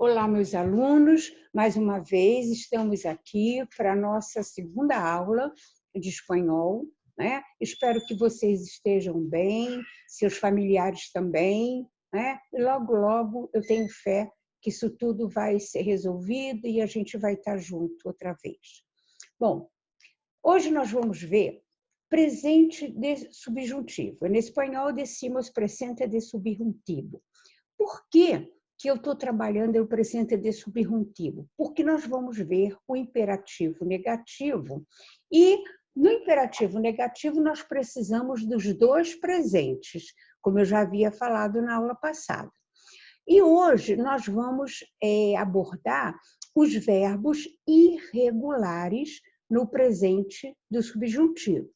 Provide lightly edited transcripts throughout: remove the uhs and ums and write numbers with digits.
Olá, meus alunos. Mais uma vez, estamos aqui para a nossa segunda aula de espanhol, né? Espero que vocês estejam bem, seus familiares também, né? E logo, logo, eu tenho fé que isso tudo vai ser resolvido e a gente vai estar junto outra vez. Bom, hoje nós vamos ver presente de subjuntivo. En espanhol, decimos presente de subjuntivo. Por que eu estou trabalhando o presente de subjuntivo? Porque nós vamos ver o imperativo negativo e no imperativo negativo nós precisamos dos dois presentes, como eu já havia falado na aula passada. E hoje nós vamos abordar os verbos irregulares no presente do subjuntivo.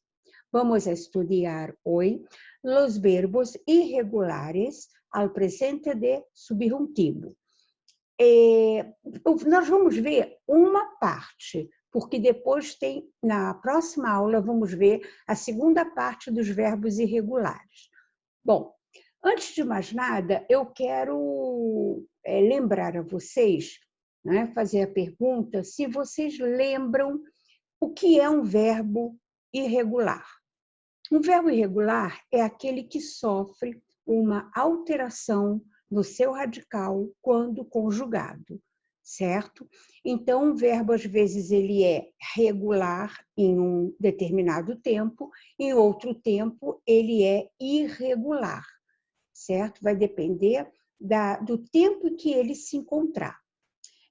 Vamos estudar hoje os verbos irregulares ao presente de subjuntivo. Nós vamos ver uma parte, porque depois tem, na próxima aula, vamos ver a segunda parte dos verbos irregulares. Bom, antes de mais nada, eu quero lembrar a vocês, né, fazer a pergunta se vocês lembram o que é um verbo irregular. Um verbo irregular é aquele que sofre uma alteração no seu radical quando conjugado, certo? Então, um verbo, às vezes, ele é regular em um determinado tempo, em outro tempo, ele é irregular, certo? Vai depender do tempo que ele se encontrar.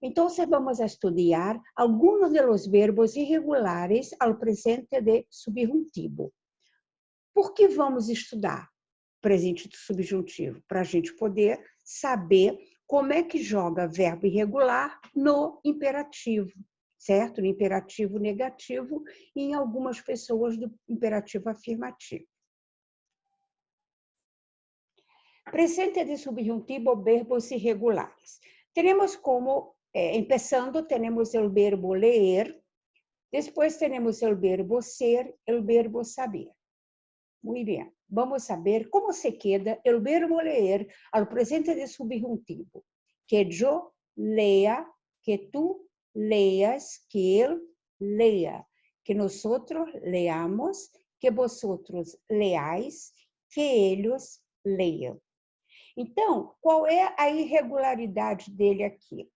Então, vamos estudar alguns dos verbos irregulares ao presente de subjuntivo. Por que vamos estudar presente do subjuntivo? Para a gente poder saber como é que joga verbo irregular no imperativo, certo? No imperativo negativo e em algumas pessoas do imperativo afirmativo. Presente de subjuntivo, verbos irregulares. Temos como, empezando, temos o verbo leer, depois temos o verbo ser, o verbo saber. Muy bien. Vamos a ver cómo se queda el verbo leer al presente de subjuntivo. Que yo lea, que tú leas, que él lea, que nosotros leamos, que vosotros leáis, que ellos leiam. Então, qual é a irregularidade dele aqui?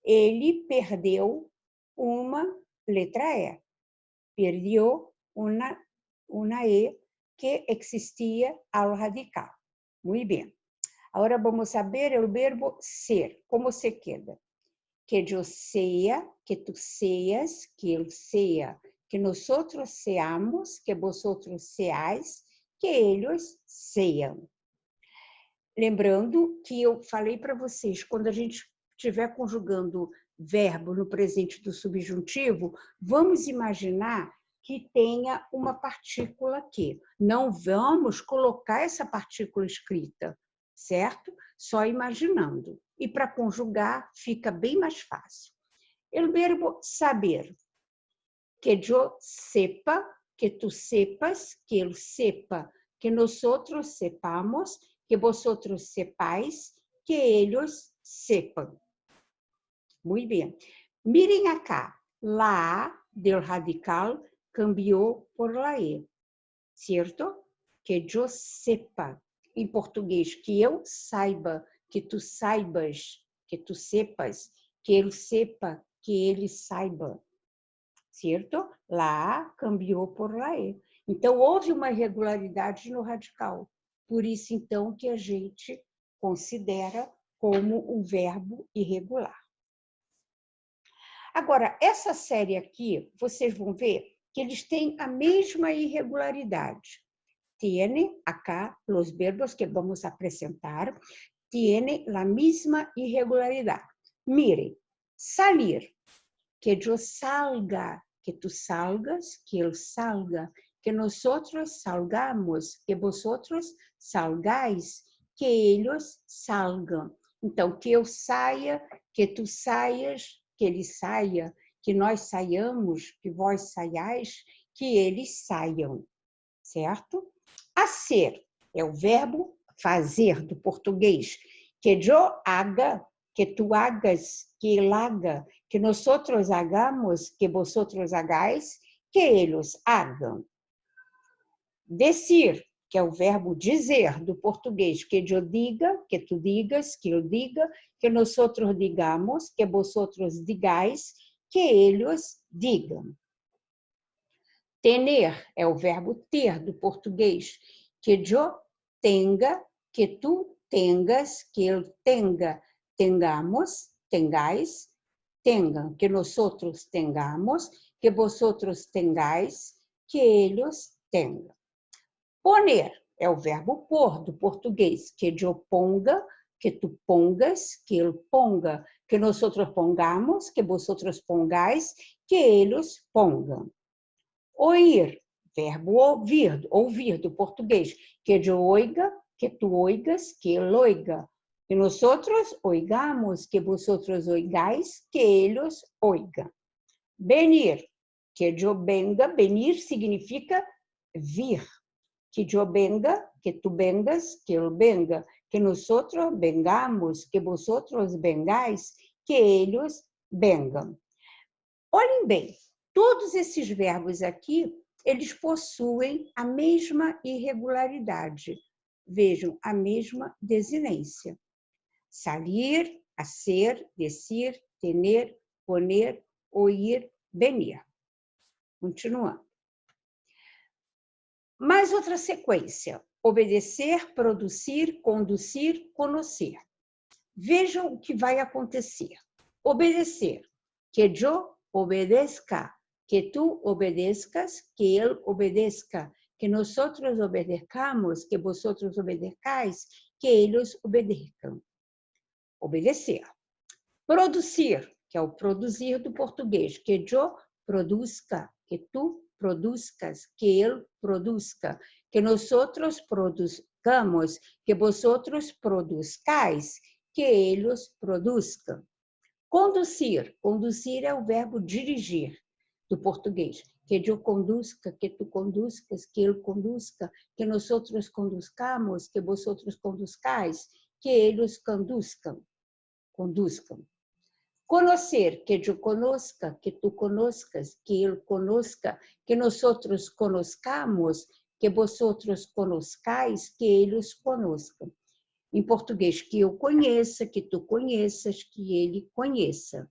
Ele perdeu uma letra E. Perdeu uma E que existia ao radical. Muito bem. Agora vamos ver o verbo ser. Como se queda? Que eu sea, que tu seas, que eu sea, que nosotros seamos, que vosotros seais, que eles seiam. Lembrando que eu falei para vocês, quando a gente estiver conjugando verbo no presente do subjuntivo, vamos imaginar que tenha uma partícula aqui. Não vamos colocar essa partícula escrita, certo? Só imaginando. E para conjugar fica bem mais fácil. O verbo saber. Que eu sepa, que tu sepas, que ele sepa, que nosotros sepamos, que vosotros sepais, que ellos sepam. Muito bem. Mirem acá. La A del radical cambiou por la E, certo? Que eu sepa. Em português, que eu saiba, que tu saibas, que tu sepas, que ele sepa, que ele saiba. Certo? La A cambiou por la E. Então, houve uma irregularidade no radical. Por isso, então, que a gente considera como um verbo irregular. Agora, essa série aqui, vocês vão ver que eles têm a mesma irregularidade. Tiene acá los verbos que vamos apresentar, tiene la misma irregularidade. Mire, salir, que eu salga, que tu salgas, que ele salga, que nosotros salgamos, que vosotros salgais, que eles salgam. Então, que eu saia, que tu saias, que ele saia, que nós saiamos, que vós saiais, que eles saiam, certo? Hacer é o verbo fazer do português, que eu haga, que tú hagas, que él haga, que nosotros hagamos, que vosotros hagáis, que eles hagam. Decir, que é o verbo dizer do português, que eu diga, que tu digas, que eu diga, que nosotros digamos, que vosotros digais, que eles digam. Tener é o verbo ter do português, que eu tenga, que tu tengas, que eu tenga, tengamos, tengais, tenham, que nosotros tengamos, que vosotros tengais, que eles tenham. Poner é o verbo pôr do português, que eu ponga, que tu pongas, que ele ponga, que nosotros pongamos, que vosotros pongais, que eles pongam. Oír, verbo ouvir do português, que eu oiga, que tu oigas, que ele oiga, que nosotros oigamos, que vosotros oigais, que eles oigam. Venir, que eu venga, venir significa vir, que eu venga, que tu vengas, que ele venga, que nosotros vengamos, que vosotros vengais, que eles vengam. Olhem bem, todos esses verbos aqui, eles possuem a mesma irregularidade. Vejam, a mesma desinência. Salir, hacer, decir, tener, poner, oír, venir. Continuando. Mais outra sequência. Obedecer, produzir, conduzir, conhecer. Vejam o que vai acontecer. Obedecer. Que eu obedezca, que tu obedezcas, que ele obedeça, que nosotros obedecamos, que vosotros obedecais, que eles obedeçam. Obedecer. Produzir, que é o produzir do português, que eu produzca, que tu produzcas, que ele produzca, que nosotros produzcamos, que vosotros produzcais, que eles produzcam. Conduzir, conduzir é o verbo dirigir do português, que eu conduzca, que tu conduzcas, que ele conduzca, que nosotros conduzcamos, que vosotros conduzcais, que eles conduzcam. Conhecer, que eu conozca, que tu conozcas, que ele conozca, que nosotros conozcamos, que vosotros conozcais, que eles conozcam. Em português, que eu conheça, que tu conheças, que ele conheça.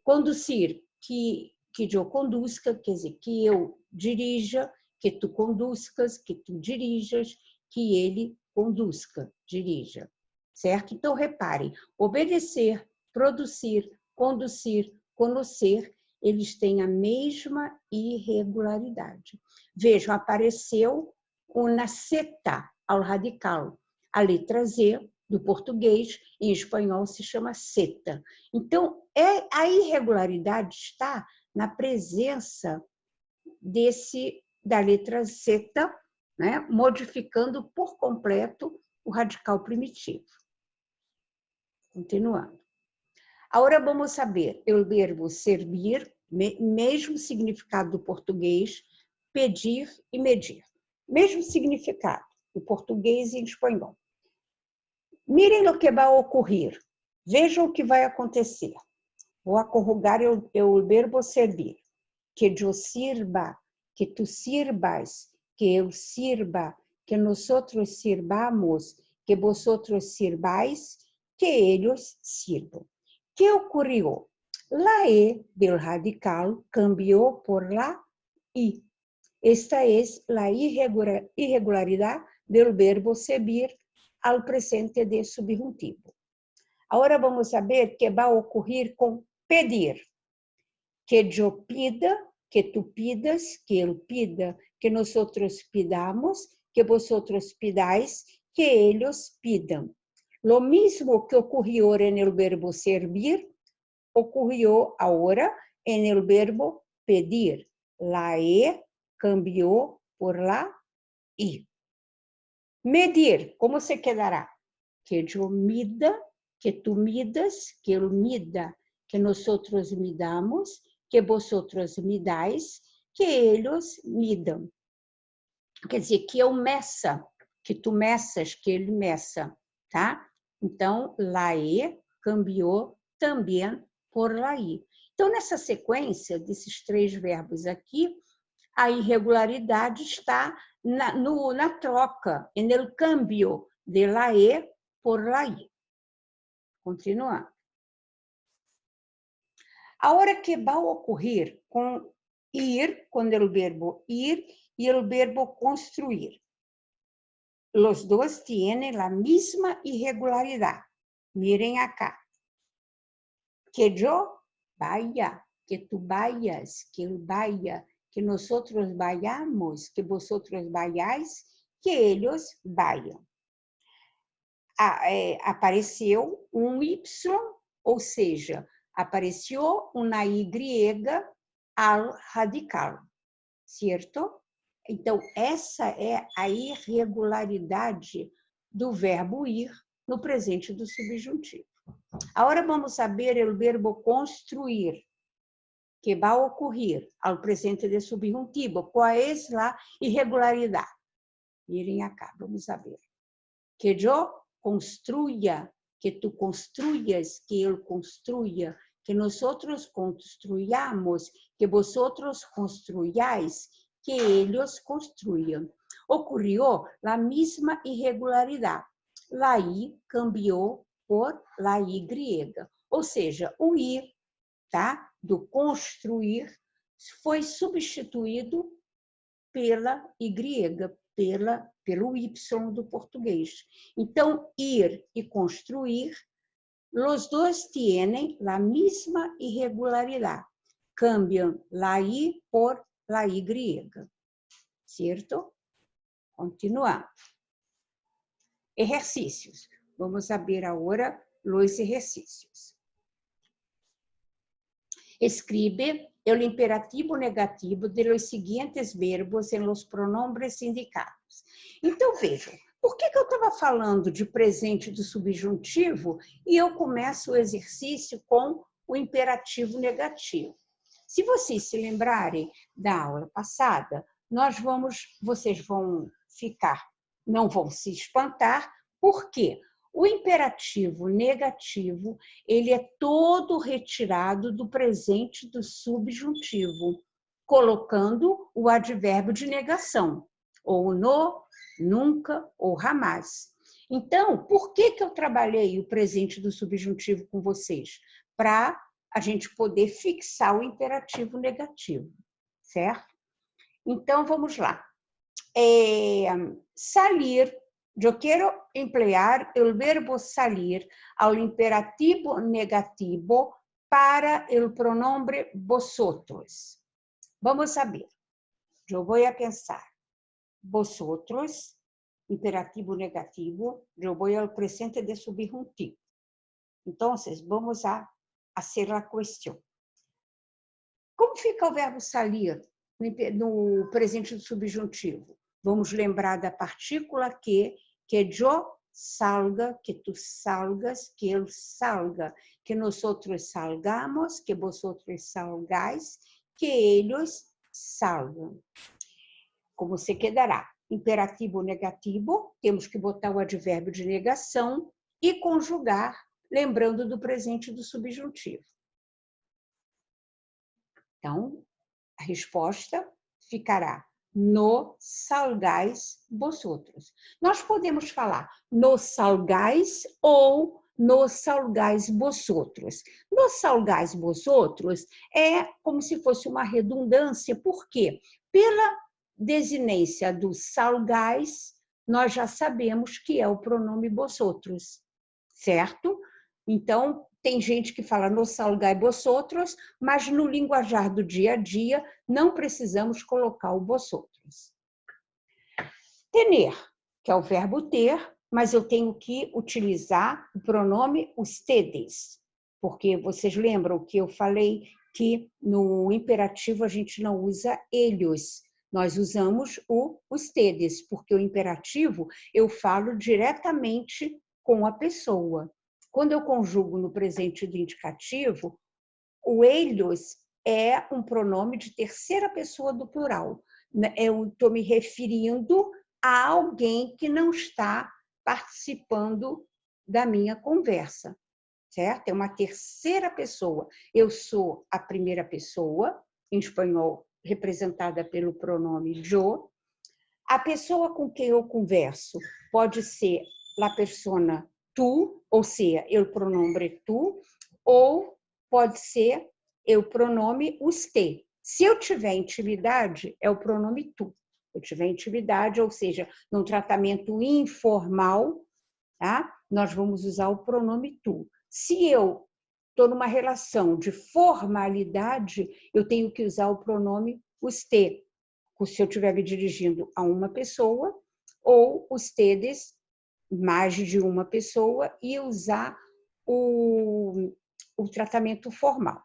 Conduzir, que eu conduzca, quer dizer, que eu dirija, que tu conduzcas, que tu dirijas, que ele conduzca, dirija. Certo? Então, reparem, obedecer, produzir, conduzir, conhecer, eles têm a mesma irregularidade. Vejam, apareceu uma seta ao radical. A letra Z do português, em espanhol se chama seta. Então, a irregularidade está na presença da letra zeta, né, modificando por completo o radical primitivo. Continuando. Agora vamos saber o verbo servir, mesmo significado do português, pedir e medir. Mesmo significado do português e em espanhol. Mirem o que vai ocorrer. Vejam o que vai acontecer. Vou conjugar o verbo servir. Que eu sirva, que tu sirvas, que eu sirva, que nosotros sirvamos, que vosotros sirvais, que eles sirvam. ¿Qué ocurrió? La E del radical cambió por la I. Esta es la irregularidad del verbo servir al presente de subjuntivo. Agora vamos saber que vai ocorrer com pedir. Que eu pida, que tu pidas, que ele pida, que nosotros pidamos, que vosotros pidais, que eles pidam. Lo mismo que ocurrió en el verbo servir, ocurrió ahora en el verbo pedir. La E cambió por la I. Medir, como se quedará? Que eu mida, que tu midas, que ele mida, que nosotros midamos, que vosotros midais, que eles midam. Quer dizer, que eu meça, que tu meças, que ele meça, tá? Então, la E cambió também por aí. Então, nessa sequência desses 3 verbos aqui, a irregularidade está na troca, no cambio de la E por la I. Continuando. A hora que vai ocorrer com ir, com o verbo ir e o verbo construir. Los dos tienen la misma irregularidad. Miren acá. Que yo vaya, que tú vayas, que él vaya, que nosotros vayamos, que vosotros vayáis, que ellos vayan. Apareceu Y, ou seja, apareceu uma Y ao radical, certo? Então, essa é a irregularidade do verbo ir no presente do subjuntivo. Agora vamos saber o verbo construir, que vai ocorrer ao presente do subjuntivo. Qual é a irregularidade? Mirem acá, vamos saber. Que eu construya, que tú construyas, que él construya, que nosotros construyamos, que vosotros construyáis, que ellos construyan. Ocurrió la misma irregularidad. La I cambiou por la Y. Ou seja, o ir, tá? Do construir, foi substituído pela Y, pelo Y do português. Então, ir e construir, los dos tienen la misma irregularidad. Cambiam la I por la Y. Certo? Continuando. Exercícios. Vamos ver agora os exercícios. Escribe o imperativo negativo de los seguintes verbos em los pronombres indicados. Então, vejam, por que eu estava falando de presente do subjuntivo e eu começo o exercício com o imperativo negativo? Se vocês se lembrarem da aula passada, vocês vão ficar, não vão se espantar, por quê? O imperativo negativo, ele é todo retirado do presente do subjuntivo, colocando o advérbio de negação, ou no, nunca ou jamais. Então, por que eu trabalhei o presente do subjuntivo com vocês? Para a gente poder fixar o imperativo negativo, certo? Então, vamos lá. Salir. Eu quero emplear o verbo salir ao imperativo negativo para o pronombre vosotros. Vamos saber. Eu vou pensar. Vosotros, imperativo negativo, eu vou ao presente de subjuntivo. Então, vamos a fazer a questão. Como fica o verbo salir no presente do subjuntivo? Vamos lembrar da partícula que eu salga, que tu salgas, que ele salga, que nosotros salgamos, que vosotros salgais, que ellos salgam. Como se quedará? Imperativo negativo, temos que botar o advérbio de negação e conjugar, lembrando do presente do subjuntivo. Então, a resposta ficará: no salgais vosotros. Nós podemos falar no salgais ou no salgais vosotros. No salgais vosotros é como se fosse uma redundância, por quê? Pela desinência do salgais, nós já sabemos que é o pronome vosotros, certo? Então, tem gente que fala no salgai vosotros, mas no linguajar do dia a dia não precisamos colocar o vosotros. Tener, que é o verbo ter, mas eu tenho que utilizar o pronome ustedes, porque vocês lembram que eu falei que no imperativo a gente não usa ellos, nós usamos o ustedes, porque o imperativo eu falo diretamente com a pessoa. Quando eu conjugo no presente do indicativo, o ellos é um pronome de terceira pessoa do plural. Eu estou me referindo a alguém que não está participando da minha conversa, certo? É uma terceira pessoa. Eu sou a primeira pessoa, em espanhol, representada pelo pronome yo. A pessoa com quem eu converso pode ser la persona tu, ou seja, o pronome tu, ou pode ser o pronome usted. Se eu tiver intimidade, é o pronome tu. Se eu tiver intimidade, ou seja, num tratamento informal, tá? Nós vamos usar o pronome tu. Se eu estou numa relação de formalidade, eu tenho que usar o pronome usted, se eu estiver me dirigindo a uma pessoa, ou ustedes, mais de uma pessoa, e usar o tratamento formal.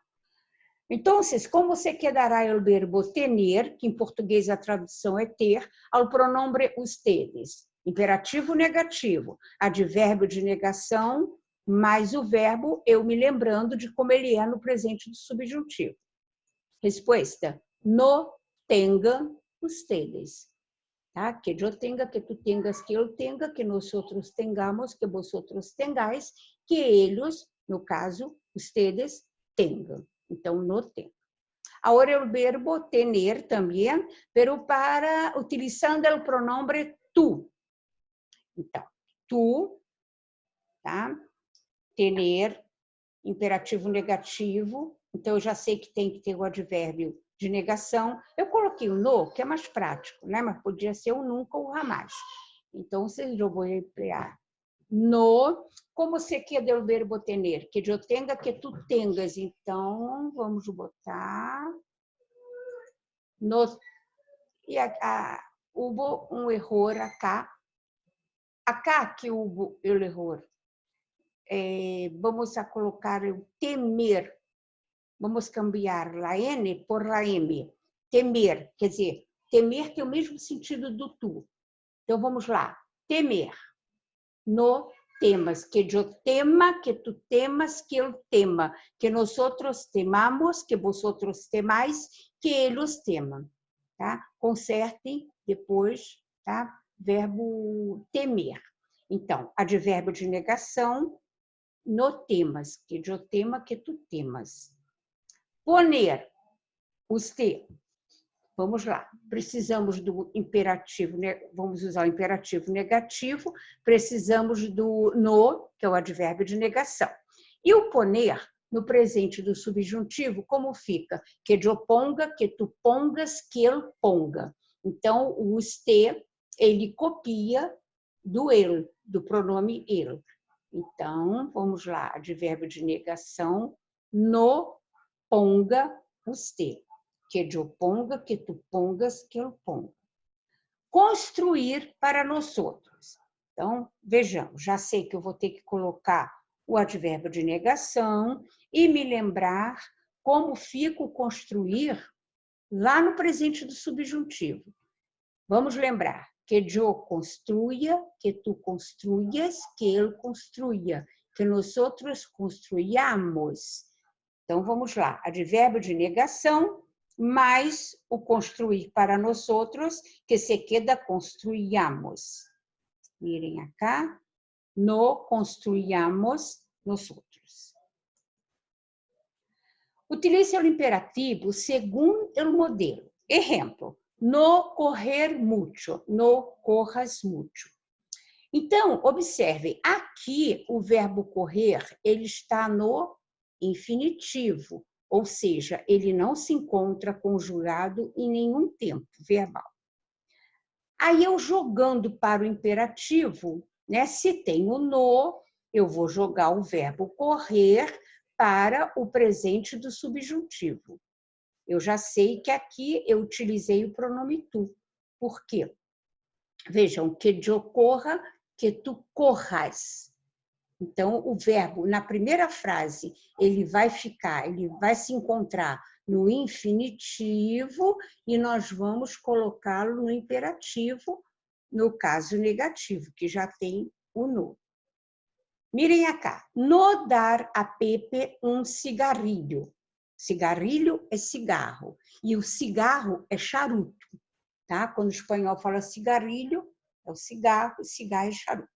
Então, como se quedará o verbo tener, que em português a tradução é ter, ao pronome ustedes, imperativo negativo, advérbio de negação, mais o verbo, eu me lembrando de como ele é no presente do subjuntivo. Resposta: no tengan ustedes. Tá? Que eu tenha, que tu tenhas, que eu tenha, que nós outros tengamos, que vosotros tengáis, que eles, no caso, ustedes, tenham. Então, no tenho. Agora, o verbo tener também, pero para, utilizando o pronome tu. Então, tu, tá? Tener, imperativo negativo. Então, eu já sei que tem que ter o advérbio de negação. Eu coloquei o no, que é mais prático, né? Mas podia ser o nunca ou o jamais. Então, eu vou emplear no, como se queda o verbo tener, que eu tenha, que tu tenhas. Então, vamos botar no. E houve um erro acá. Acá que houve o erro. Vamos a colocar o temer. Vamos cambiar a N por a M. Temer, quer dizer, temer tem o mesmo sentido do tu. Então, vamos lá. Temer. No temas. Que eu tema, que tu temas, que eu tema. Que nós outros temamos, que vosotros temais, que eles temam. Tá? Consertem depois, tá? Verbo temer. Então, advérbio de negação, no temas. Que eu tema, que tu temas. Poner, usted. Vamos lá. Precisamos do imperativo, vamos usar o imperativo negativo, precisamos do no, que é o advérbio de negação. E o poner, no presente do subjuntivo, como fica? Que eu ponga, que tu pongas, que ele ponga. Então, o usted, ele copia do ele, do pronome ele. Então, vamos lá, advérbio de negação, no ponga usted. Que eu ponga, que tu pongas, que eu ponga. Construir para nós outros. Então, vejamos, já sei que eu vou ter que colocar o advérbio de negação e me lembrar como fica o construir lá no presente do subjuntivo. Vamos lembrar que eu construía, que tu construías, que ele construía, que nós outros construíamos. Então, vamos lá, advérbio de negação, mais o construir para nós outros, que se queda construíamos. Mirem acá, no construíamos nós outros. Utilize o imperativo segundo o modelo. Exemplo, no correr mucho, no corras mucho. Então, observe, aqui o verbo correr, ele está no infinitivo, ou seja, ele não se encontra conjugado em nenhum tempo verbal. Aí eu jogando para o imperativo, né? Se tem o no, eu vou jogar o verbo correr para o presente do subjuntivo. Eu já sei que aqui eu utilizei o pronome tu. Por quê? Vejam, que eu corra, que tu corras. Então, o verbo, na primeira frase, ele vai se encontrar no infinitivo e nós vamos colocá-lo no imperativo, no caso negativo, que já tem o no. Mirem acá. No dar a Pepe um cigarrilho. Cigarrilho é cigarro e o cigarro é charuto. Tá? Quando o espanhol fala cigarrilho, é o cigarro é charuto.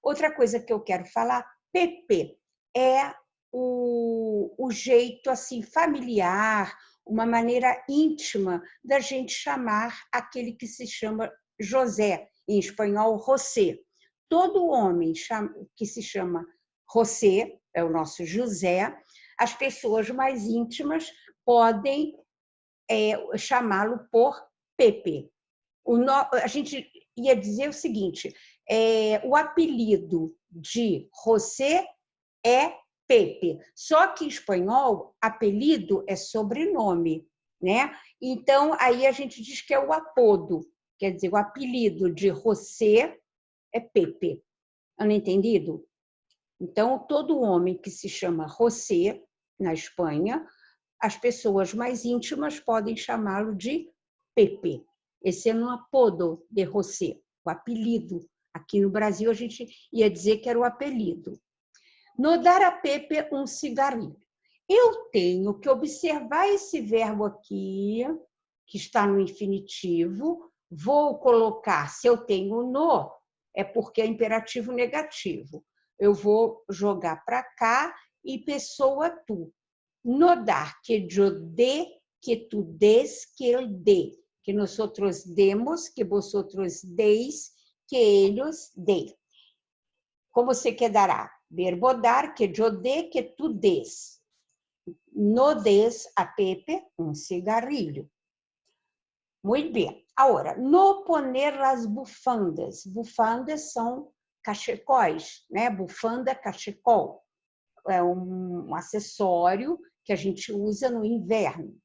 Outra coisa que eu quero falar, Pepe. é o jeito assim familiar, uma maneira íntima da gente chamar aquele que se chama José, em espanhol, José. Todo homem que se chama José, é o nosso José, as pessoas mais íntimas podem chamá-lo por Pepe. A gente ia dizer o seguinte, o apelido de José é Pepe, só que em espanhol, apelido é sobrenome, né? Então, aí a gente diz que é o apodo, quer dizer, o apelido de José é Pepe. Não entendido? Então, todo homem que se chama José, na Espanha, as pessoas mais íntimas podem chamá-lo de Pepe. Esse é um apodo de José, o apelido. Aqui no Brasil, a gente ia dizer que era o apelido. No dar a Pepe um cigarrilho. Eu tenho que observar esse verbo aqui, que está no infinitivo. Vou colocar, se eu tenho no, é porque é imperativo negativo. Eu vou jogar para cá e pessoa tu. No dar, que eu dê, que tu des, que eu dê. Que nosotros demos, que vosotros deis, que ellos dê. Como se quedará? Verbo dar, que eu dê, que tu des. No des a Pepe um cigarrilho. Muito bem. Agora, no poner as bufandas. Bufandas são cachecóis, né? Bufanda, cachecol. É um acessório que a gente usa no inverno.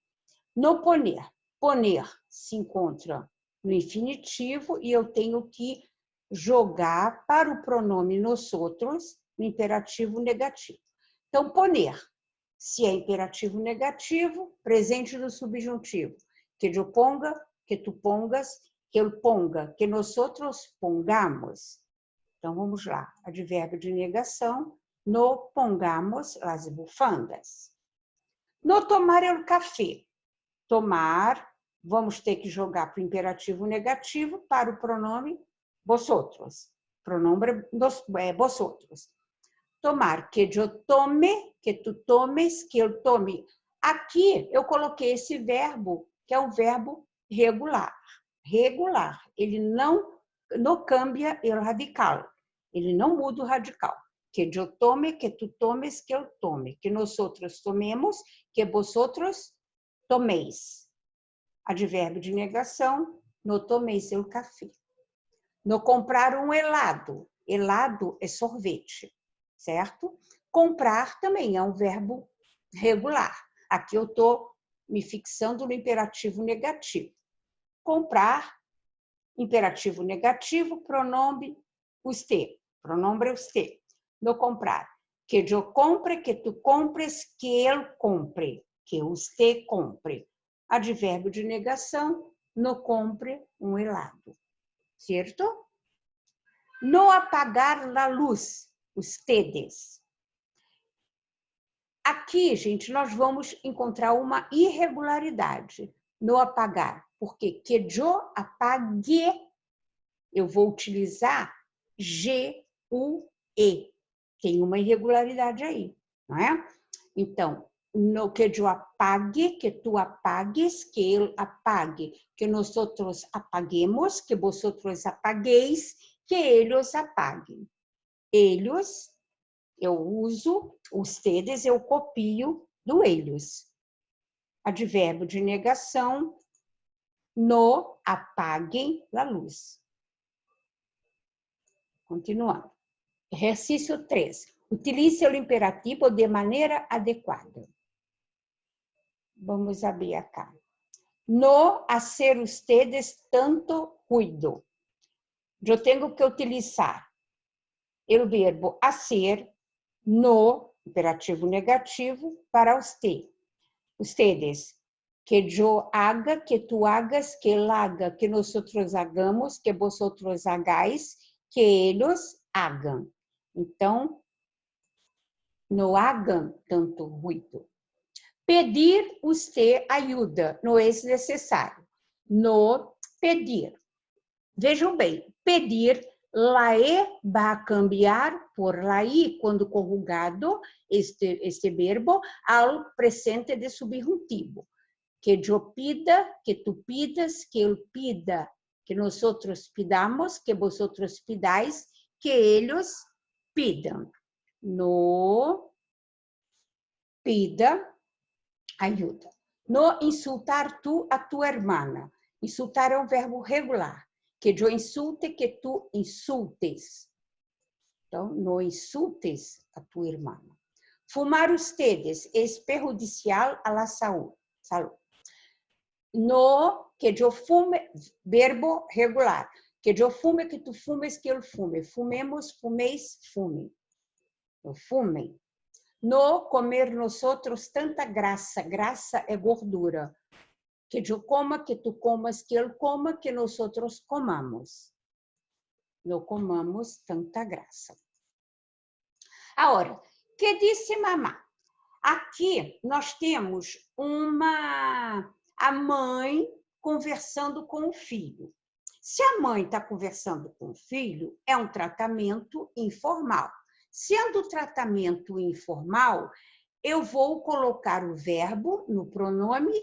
No poner. Poner se encontra no infinitivo e eu tenho que jogar para o pronome nosotros no imperativo negativo. Então, poner, se é imperativo negativo, presente do subjuntivo. Que eu ponga, que tu pongas, que eu ponga, que nosotros pongamos. Então, vamos lá. Advérbio de negação. No pongamos las bufandas. No tomar el café. Tomar, vamos ter que jogar para o imperativo negativo para o pronome vosotros. Pronome vosotros. Tomar, que eu tome, que tu tomes, que eu tome. Aqui eu coloquei esse verbo, que é um verbo regular. Regular. Ele não cambia o radical. Ele não muda o radical. Que eu tome, que tu tomes, que eu tome. Que nós outros tomemos, que vosotros tomeis. Advérbio de negação, no tomeis el café. No comprar um helado. Helado é sorvete, certo? Comprar também é um verbo regular. Aqui eu estou me fixando no imperativo negativo. Comprar, imperativo negativo, pronome usted. Pronombre usted. No comprar. Que eu compre, que tu compres, que ele compre. Que usted compre. Advérbio de negação, no compre um helado. Certo? No apagar a luz, ustedes. Aqui, gente, nós vamos encontrar uma irregularidade no apagar. Porque que eu apague, eu vou utilizar G-U-E. Tem uma irregularidade aí, não é? Então, no que eu apague, que tu apagues, que ele apague, que nós outros apaguemos, que vosotros apagueis, que eles apaguem. Eles, eu uso, ustedes, eu copio do eles. Advérbio de negação, no apaguem a luz. Continuando. Exercício 3. Utilize o imperativo de maneira adequada. Vamos abrir acá. No hacer ustedes tanto cuido. Eu tenho que utilizar o verbo hacer no imperativo negativo para usted. Ustedes. Que yo haga, que tu hagas, que él haga, que nosotros hagamos, que vosotros hagáis, que ellos hagan. Então, no hagan tanto ruído. Pedir usted ajuda, não é necessário. No pedir. Vejam bem, pedir, la E vai cambiar por la I, quando conjugado este verbo, ao presente de subjuntivo. Que yo pida, que tú pidas, que él pida, que nosotros pidamos, que vosotros pidáis, que ellos pidan. No pida ajuda. No insultar tu a tua hermana. Insultar é um verbo regular. Que eu insulte, que tu insultes. Então, no insultes a tua irmã. Fumar ustedes es perjudicial a la salud. No que eu fume, verbo regular. Que eu fume, que tu fumes, que eu fume. Fumemos, fumeis, fume. Eu fumem. No comer nosotros tanta graça. Graça é gordura. Que eu coma, que tu comas, que ele coma, que nosotros comamos. Não comamos tanta graça. Agora, que disse mamá? Aqui nós temos a mãe conversando com o filho. Se a mãe está conversando com o filho, é um tratamento informal. Sendo tratamento informal, eu vou colocar o verbo no pronome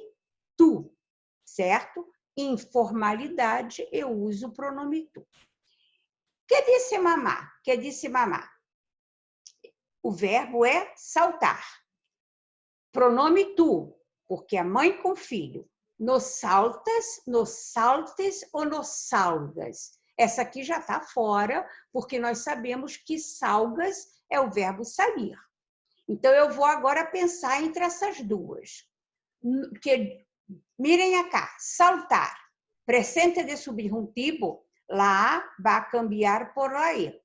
tu, certo? Informalidade, eu uso o pronome tu. Que disse mamá? Que disse mamá? O verbo é saltar. Pronome tu, porque a mãe com o filho. Nos saltas, nos saltes ou nos salgas. Essa aqui já está fora, porque nós sabemos que salgas é o verbo sair. Então, eu vou agora pensar entre essas duas. Mirem cá, saltar. Presente de subjuntivo, lá vai cambiar por la e.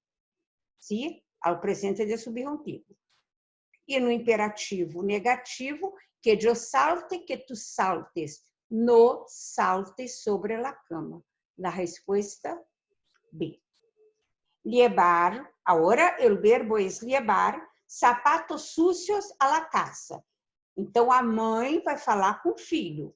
¿Sí? Ao presente de subjuntivo. E no imperativo negativo, que eu salte, que tu saltes. No saltes sobre la cama. La respuesta B. Llevar, agora o verbo é llevar, sapatos sucios a la casa. Então, a mãe vai falar com o filho,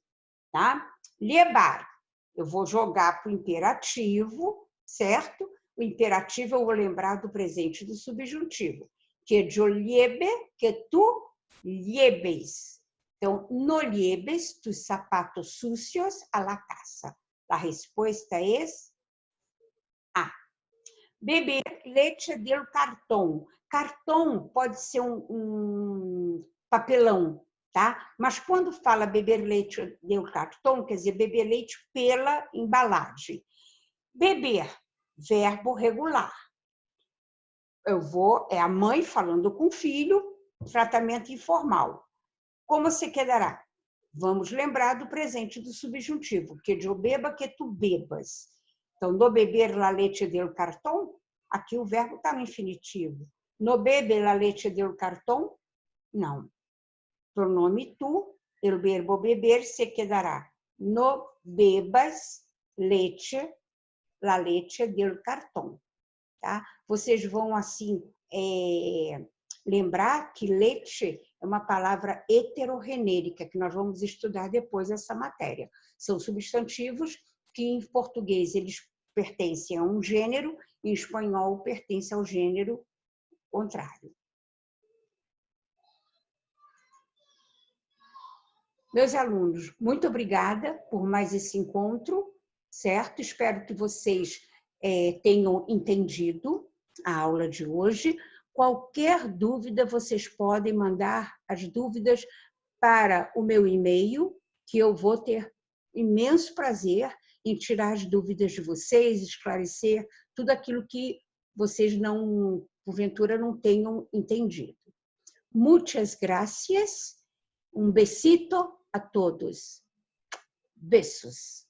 tá? Llevar. Eu vou jogar para o imperativo, certo? O imperativo eu vou lembrar do presente do subjuntivo. Que yo lleve, que tu lleves. Então, no lleves tus zapatos sucios a la casa. A resposta é A. Beber leite del cartão. Cartão pode ser um papelão, tá? Mas quando fala beber leite del cartão, quer dizer, beber leite pela embalagem. Beber, verbo regular. É a mãe falando com o filho, tratamento informal. Como se quedará? Vamos lembrar do presente do subjuntivo, que eu beba, que tu bebas. Então, no beber la leche del cartão, aqui o verbo está no infinitivo. No bebe la leche del cartão, não. Pronome tu, o verbo beber se quedará. No bebas la leche del cartão. Tá? Vocês vão, assim, lembrar que leite é uma palavra heterorrenêrica, que nós vamos estudar depois essa matéria. São substantivos que, em português, eles pertencem a um gênero, e em espanhol, pertencem ao gênero contrário. Meus alunos, muito obrigada por mais esse encontro, certo? Espero que vocês tenham entendido a aula de hoje. Qualquer dúvida, vocês podem mandar as dúvidas para o meu e-mail, que eu vou ter imenso prazer em tirar as dúvidas de vocês, esclarecer tudo aquilo que vocês não, porventura, não tenham entendido. Muchas gracias. Um besito a todos. Beijos.